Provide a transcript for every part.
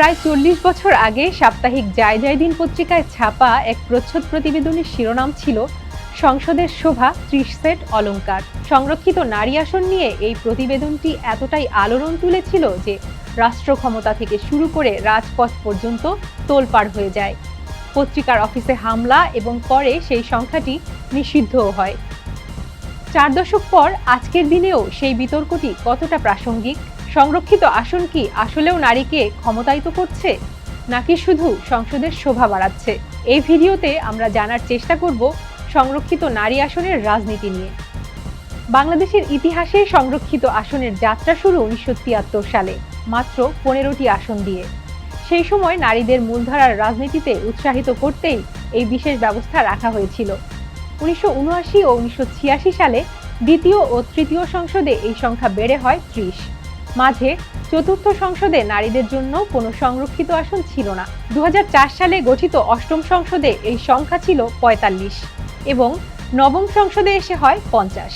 প্রায় ৪০ বছর আগে সাপ্তাহিক যায় যায় দিন পত্রিকায় ছাপা এক প্রচ্ছদ প্রতিবেদনের শিরোনাম ছিল সংসদের শোভা ৩০ সেট অলংকার। সংরক্ষিত নারী আসন নিয়ে এই প্রতিবেদনটি এতটাই আলোড়ন তুলেছিল যে রাষ্ট্র ক্ষমতা থেকে শুরু করে রাজপথ পর্যন্ত তোলপাড় হয়ে যায়। পত্রিকার অফিসে হামলা এবং পরে সেই সংখ্যাটি নিষিদ্ধও হয়। ৪ দশক পর আজকের দিনেও সেই বিতর্কটি কতটা প্রাসঙ্গিক? সংরক্ষিত আসন কি আসলেও নারীকে ক্ষমতায়িত করছে, নাকি শুধু সংসদের শোভা বাড়াচ্ছে? এই ভিডিওতে আমরা জানার চেষ্টা করব সংরক্ষিত নারী আসনের রাজনীতি নিয়ে। বাংলাদেশের ইতিহাসে সংরক্ষিত আসনের যাত্রা শুরু ১৯৭৩ সালে, মাত্র ১৫টি আসন দিয়ে। সেই সময় নারীদের মূলধারার রাজনীতিতে উৎসাহিত করতেই এই বিশেষ ব্যবস্থা রাখা হয়েছিল। ১৯৭৯ ও ১৯৮৬ সালে দ্বিতীয় ও তৃতীয় সংসদে এই সংখ্যা বেড়ে হয় ৩০। মাঝে চতুর্থ সংসদে নারীদের জন্য কোনো সংরক্ষিত আসন ছিল না। ২০০৪ সালে গঠিত অষ্টম সংসদে এই সংখ্যা ছিল ৪৫ এবং নবম সংসদে এসে হয় ৫০।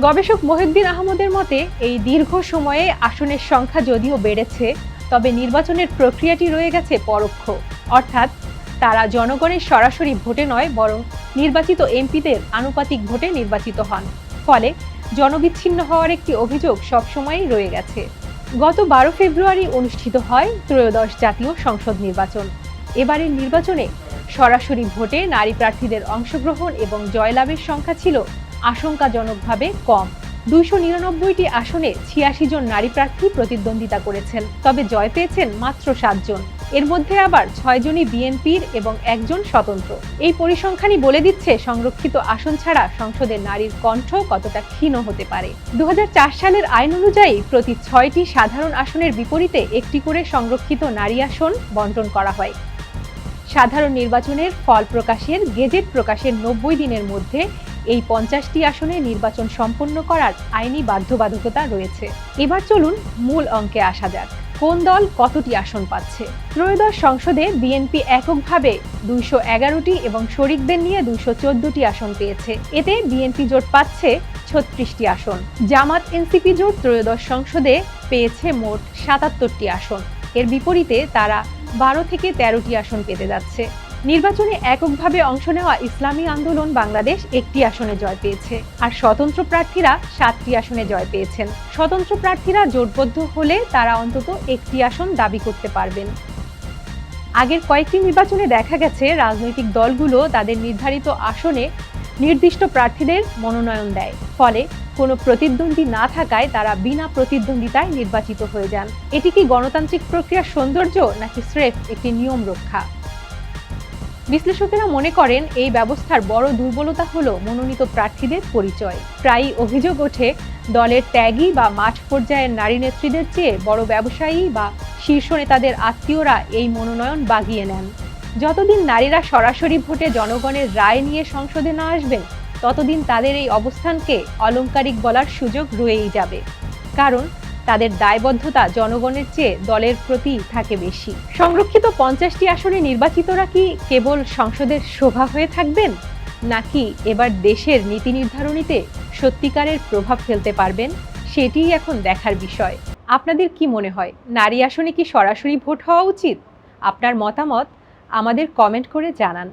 গবেষক মহিউদ্দিন আহমদের মতে এই দীর্ঘ সময়ে আসনের সংখ্যা যদিও বেড়েছে, তবে নির্বাচনের প্রক্রিয়াটি রয়ে গেছে পরোক্ষ, অর্থাৎ তারা জনগণের সরাসরি ভোটে নয় বরং নির্বাচিত এমপিদের আনুপাতিক ভোটে নির্বাচিত হন। ফলে জনবিচ্ছিন্ন হওয়ার একটি অভিযোগ সবসময়ই রয়ে গেছে। গত ১২ ফেব্রুয়ারি অনুষ্ঠিত হয় ত্রয়োদশ জাতীয় সংসদ নির্বাচন। এবারের নির্বাচনে সরাসরি ভোটে নারী প্রার্থীদের অংশগ্রহণ এবং জয়লাভের সংখ্যা ছিল আশঙ্কাজনকভাবে কম। ২৯৯টি আসনে ৮৬ জন নারী প্রার্থী প্রতিদ্বন্দ্বিতা করেছেন, তবে জয় পেয়েছেন মাত্র ৭ জন। এর মধ্যে আবার ৬ জনই বিএনপির এবং ১ জন স্বতন্ত্র। এই পরিসংখ্যানই বলে দিচ্ছে সংরক্ষিত আসন ছাড়া সংসদের নারীর কণ্ঠ কতটা ক্ষীণ হতে পারে। ২০০৪ সালের আইন অনুযায়ী প্রতি ৬টি সাধারণ আসনের বিপরীতে একটি করে সংরক্ষিত নারী আসন বণ্টন করা হয়। সাধারণ নির্বাচনের ফল প্রকাশের গেজেট প্রকাশের ৯০ দিনের মধ্যে এই ৫০টি আসনে নির্বাচন সম্পন্ন করার আইনি বাধ্যবাধকতা রয়েছে। এবার চলুন মূল অঙ্কে আসা যাক। কোন দল কতটি আসন পাচ্ছে? ত্রয়োদশ সংসদে বিএনপি এককভাবে ২১১টি এবং শরিকদের নিয়ে ২১৪টি আসন পেয়েছে। এতে বিএনপি জোট পাচ্ছে ৩৬টি আসন। জামাত এনসিপি জোট ত্রয়োদশ সংসদে পেয়েছে মোট ৭৭টি আসন। এর বিপরীতে তারা ১২ থেকে ১৩টি আসন পেতে যাচ্ছে। নির্বাচনে এককভাবে অংশ নেওয়া ইসলামী আন্দোলন বাংলাদেশ একটি আসনে জয় পেয়েছে, আর স্বতন্ত্র প্রার্থীরা ৭টি আসনে জয় পেয়েছেন। স্বতন্ত্র প্রার্থীরা জোটবদ্ধ হলে তারা অন্তত একটি আসন দাবি করতে পারবেন। আগের কয়েকটি নির্বাচনে দেখা গেছে রাজনৈতিক দলগুলো তাদের নির্ধারিত আসনে নির্দিষ্ট প্রার্থীদের মনোনয়ন দেয়, ফলে কোনো প্রতিদ্বন্দ্বী না থাকায় তারা বিনা প্রতিদ্বন্দ্বিতায় নির্বাচিত হয়ে যান। এটি কি গণতান্ত্রিক প্রক্রিয়ার সৌন্দর্য, নাকি স্রেফ একটি নিয়ম রক্ষা? বিশ্লেষকেরা মনে করেন এই ব্যবস্থার বড় দুর্বলতা হলো মনোনীত প্রার্থীদের পরিচয়। প্রায়ই অভিযোগ ওঠে দলের ত্যাগী বা মাঠ পর্যায়ের নারী নেত্রীদের চেয়ে বড় ব্যবসায়ী বা শীর্ষ নেতাদের আত্মীয়রা এই মনোনয়ন বাগিয়ে নেন। যতদিন নারীরা সরাসরি ভোটে জনগণের রায় নিয়ে সংসদে না আসবেন, ততদিন তাদের এই অবস্থানকে অলংকারিক বলার সুযোগ রয়েই যাবে, কারণ তাদের দায়বদ্ধতা জনগণের চেয়ে দলের প্রতি থাকে বেশি। সংরক্ষিত ৫০টি আসনে নির্বাচিতরা কি কেবল সংসদের শোভা হয়ে থাকবেন, নাকি এবার দেশের নীতি নির্ধারণীতে সত্যিকারের প্রভাব ফেলতে পারবেন? সেটিই এখন দেখার বিষয়। আপনাদের কি মনে হয়, নারী আসনে কি সরাসরি ভোট হওয়া উচিত? আপনার মতামত আমাদের কমেন্ট করে জানান।